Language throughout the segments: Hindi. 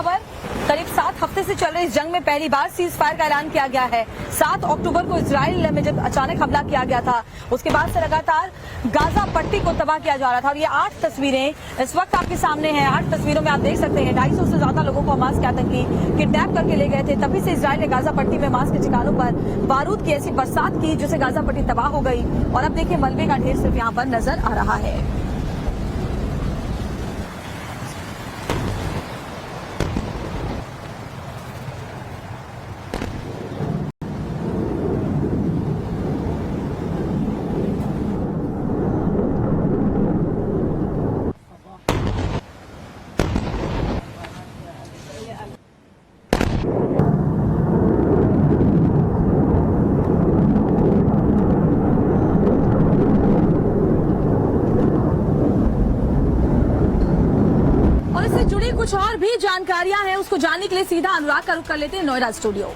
खबर, करीब 7 हफ्ते से चल रहे इस जंग में पहली बार सीज फायर का ऐलान किया गया है। 7 अक्टूबर को इजराइल में जब अचानक हमला किया गया था, उसके बाद से लगातार गाजा पट्टी को तबाह किया जा रहा था। और ये 8 तस्वीरें इस वक्त आपके सामने हैं। 8 तस्वीरों में आप देख सकते हैं 250 से ज्यादा लोगों को हमास के आतंकी किडनैप करके ले गए थे। तभी से इजराइल ने गाजा पट्टी में हमास के ठिकानों पर बारूद की ऐसी बरसात की जिससे गाजा पट्टी तबाह हो गई। और अब देखिए मलबे का ढेर सिर्फ यहाँ पर नजर आ रहा है। कुछ और भी जानकारियां हैं, उसको जानने के लिए सीधा अनुराग का रुख कर लेते हैं नोएडा स्टूडियो।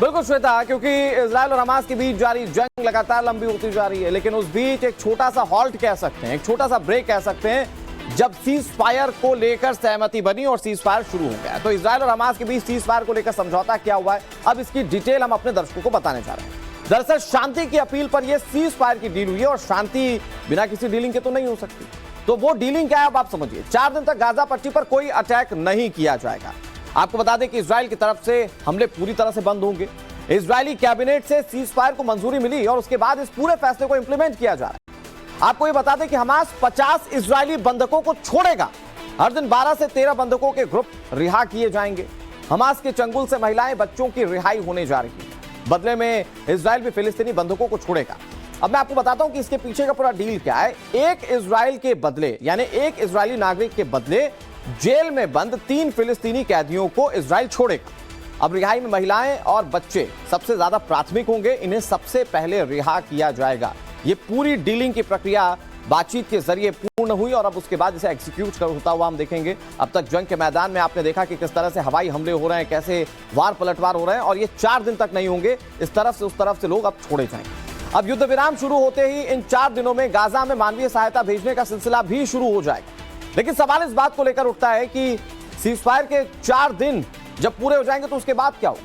बिल्कुल श्वेता, क्योंकि इजराइल और हमास के बीच जारी जंग लगातार लंबी होती जा रही है, लेकिन उस बीच एक छोटा सा हॉल्ट कह सकते हैं, एक छोटा सा ब्रेक कह सकते हैं, जब सीज फायर को लेकर सहमति बनी और सीज फायर शुरू हो गया। तो इजराइल और हमास के बीच सीज फायर को लेकर समझौता क्या हुआ है, अब इसकी डिटेल हम अपने दर्शकों को बताने जा रहे हैं। दरअसल शांति की अपील पर यह सीज फायर की डील हुई है और शांति बिना किसी डीलिंग के तो नहीं हो सकती। तो वो डीलिंग क्या है अब आप समझिए। 4 दिन तक गाजा पट्टी पर कोई अटैक नहीं किया जाएगा। आपको बता दें कि इजराइल की तरफ से हमले पूरी तरह से बंद होंगे। इजरायली कैबिनेट से सीज फायर को मंजूरी मिली और उसके बाद इस पूरे फैसले को इंप्लीमेंट किया जा रहा है। आपको ये बता दें कि हमास 50 इजरायली बंधकों को छोड़ेगा। हर दिन 12 से 13 बंधकों के ग्रुप रिहा किए जाएंगे। हमास के चंगुल से महिलाएं, बच्चों की रिहाई होने जा रही है। बदले में इजराइल भी फिलिस्तीनी बंधकों को छोड़ेगा। अब मैं आपको बताता हूं कि इसके पीछे का पूरा डील क्या है। एक इजराइल के बदले, यानी एक इजरायली नागरिक के बदले जेल में बंद 3 फिलिस्तीनी कैदियों को इजराइल छोड़ेगा। अब रिहाई में महिलाएं और बच्चे सबसे ज्यादा प्राथमिक होंगे, इन्हें सबसे पहले रिहा किया जाएगा। ये पूरी डीलिंग की प्रक्रिया बातचीत के जरिए पूर्ण हुई और अब उसके बाद इसे एग्जीक्यूट होता हुआ हम देखेंगे। अब तक जंग के मैदान में आपने देखा कि किस तरह से हवाई हमले हो रहे हैं, कैसे वार पलटवार हो रहे हैं, और ये 4 दिन तक नहीं होंगे। इस तरफ से उस तरफ से लोग अब छोड़े जाएंगे। अब युद्ध विराम शुरू होते ही इन 4 दिनों में गाजा में मानवीय सहायता भेजने का सिलसिला भी शुरू हो जाएगा। लेकिन सवाल इस बात को लेकर उठता है कि सीज फायर के 4 दिन जब पूरे हो जाएंगे तो उसके बाद क्या हो?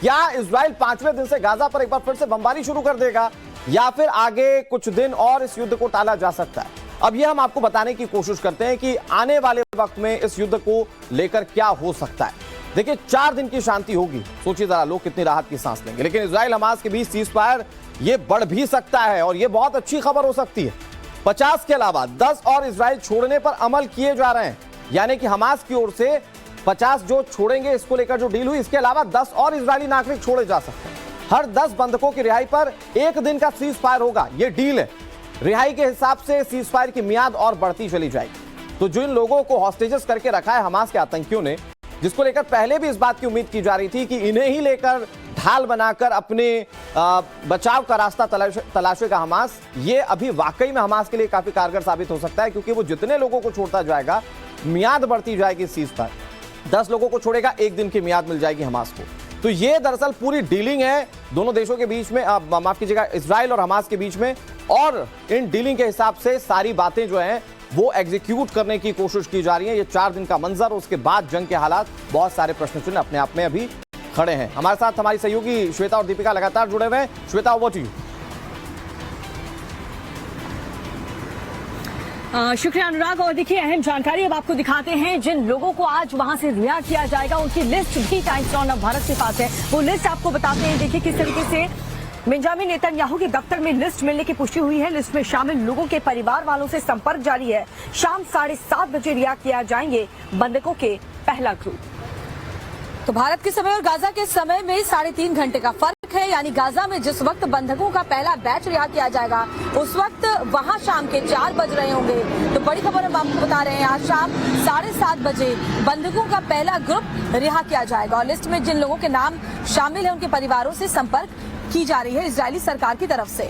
क्या इजराइल 5वें दिन से गाजा पर एक बार फिर से बमबारी शुरू कर देगा, या फिर आगे कुछ दिन और इस युद्ध को टाला जा सकता है? अब यह हम आपको बताने की कोशिश करते हैं कि आने वाले वक्त में इस युद्ध को लेकर क्या हो सकता है। देखिए 4 दिन की शांति होगी, सोचिए जरा लोग कितनी राहत की सांस लेंगे। लेकिन इजराइल हमास के बीच सीज फायर ये बढ़ भी सकता है और ये बहुत अच्छी खबर हो सकती है। 50 के अलावा 10 और इजराइल छोड़ने पर अमल किए जा रहे हैं, यानी कि हमास की ओर से 50 जो छोड़ेंगे, इसको लेकर जो डील हुई, इसके अलावा 10 और इजरायली नागरिक छोड़े जा सकते हैं। हर 10 बंधकों की रिहाई पर 1 दिन का सीज फायर होगा, ये डील है। रिहाई के हिसाब से सीज फायर की मियाद और बढ़ती चली जाएगी। तो जिन लोगों को हॉस्टेजेस करके रखा है हमास के आतंकियों ने, जिसको लेकर पहले भी इस बात की उम्मीद की जा रही थी कि इन्हें ही लेकर ढाल बनाकर अपने बचाव का रास्ता तलाशेगा हमास, ये अभी वाकई में हमास के लिए काफी कारगर साबित हो सकता है, क्योंकि वो जितने लोगों को छोड़ता जाएगा मियाद बढ़ती जाएगी। सीज फायर 10 लोगों को छोड़ेगा, 1 दिन की मियाद मिल जाएगी हमास को। तो ये दरअसल पूरी डीलिंग है दोनों देशों के बीच में, माफ कीजिएगा, इजराइल और हमास के बीच में। और इन डीलिंग के हिसाब से सारी बातें जो हैं वो एग्जीक्यूट करने की कोशिश की जा रही है। ये 4 दिन का मंजर, उसके बाद जंग के हालात, बहुत सारे प्रश्न चिन्ह अपने आप में अभी खड़े हैं। हमारे साथ हमारी सहयोगी श्वेता और दीपिका लगातार जुड़े हुए हैं। Shweta, over to you. शुक्रिया अनुराग। और देखिए अहम जानकारी अब आपको दिखाते हैं। जिन लोगों को आज वहां से रिहा किया जाएगा उनकी लिस्ट भी टाइम्स नाउ भारत के पास है। वो लिस्ट आपको बताते हैं। देखिए किस तरीके से बेंजामिन नेतन्याहू के दफ्तर में लिस्ट मिलने की पुष्टि हुई है। लिस्ट में शामिल लोगों के परिवार वालों से संपर्क जारी है। शाम 7:30 बजे रिहा किया जाएंगे बंधकों के पहला ग्रुप। तो भारत के समय और गाजा के समय में 3.5 घंटे का फर्क है, यानी गाजा में जिस वक्त बंधकों का पहला बैच रिहा किया जाएगा उस वक्त वहां शाम के 4 बज रहे होंगे। तो बड़ी खबर हम आपको बता रहे हैं, आज शाम 7:30 बजे बंधकों का पहला ग्रुप रिहा किया जाएगा। और लिस्ट में जिन लोगों के नाम शामिल है उनके परिवारों से संपर्क की जा रही है इजरायली सरकार की तरफ से।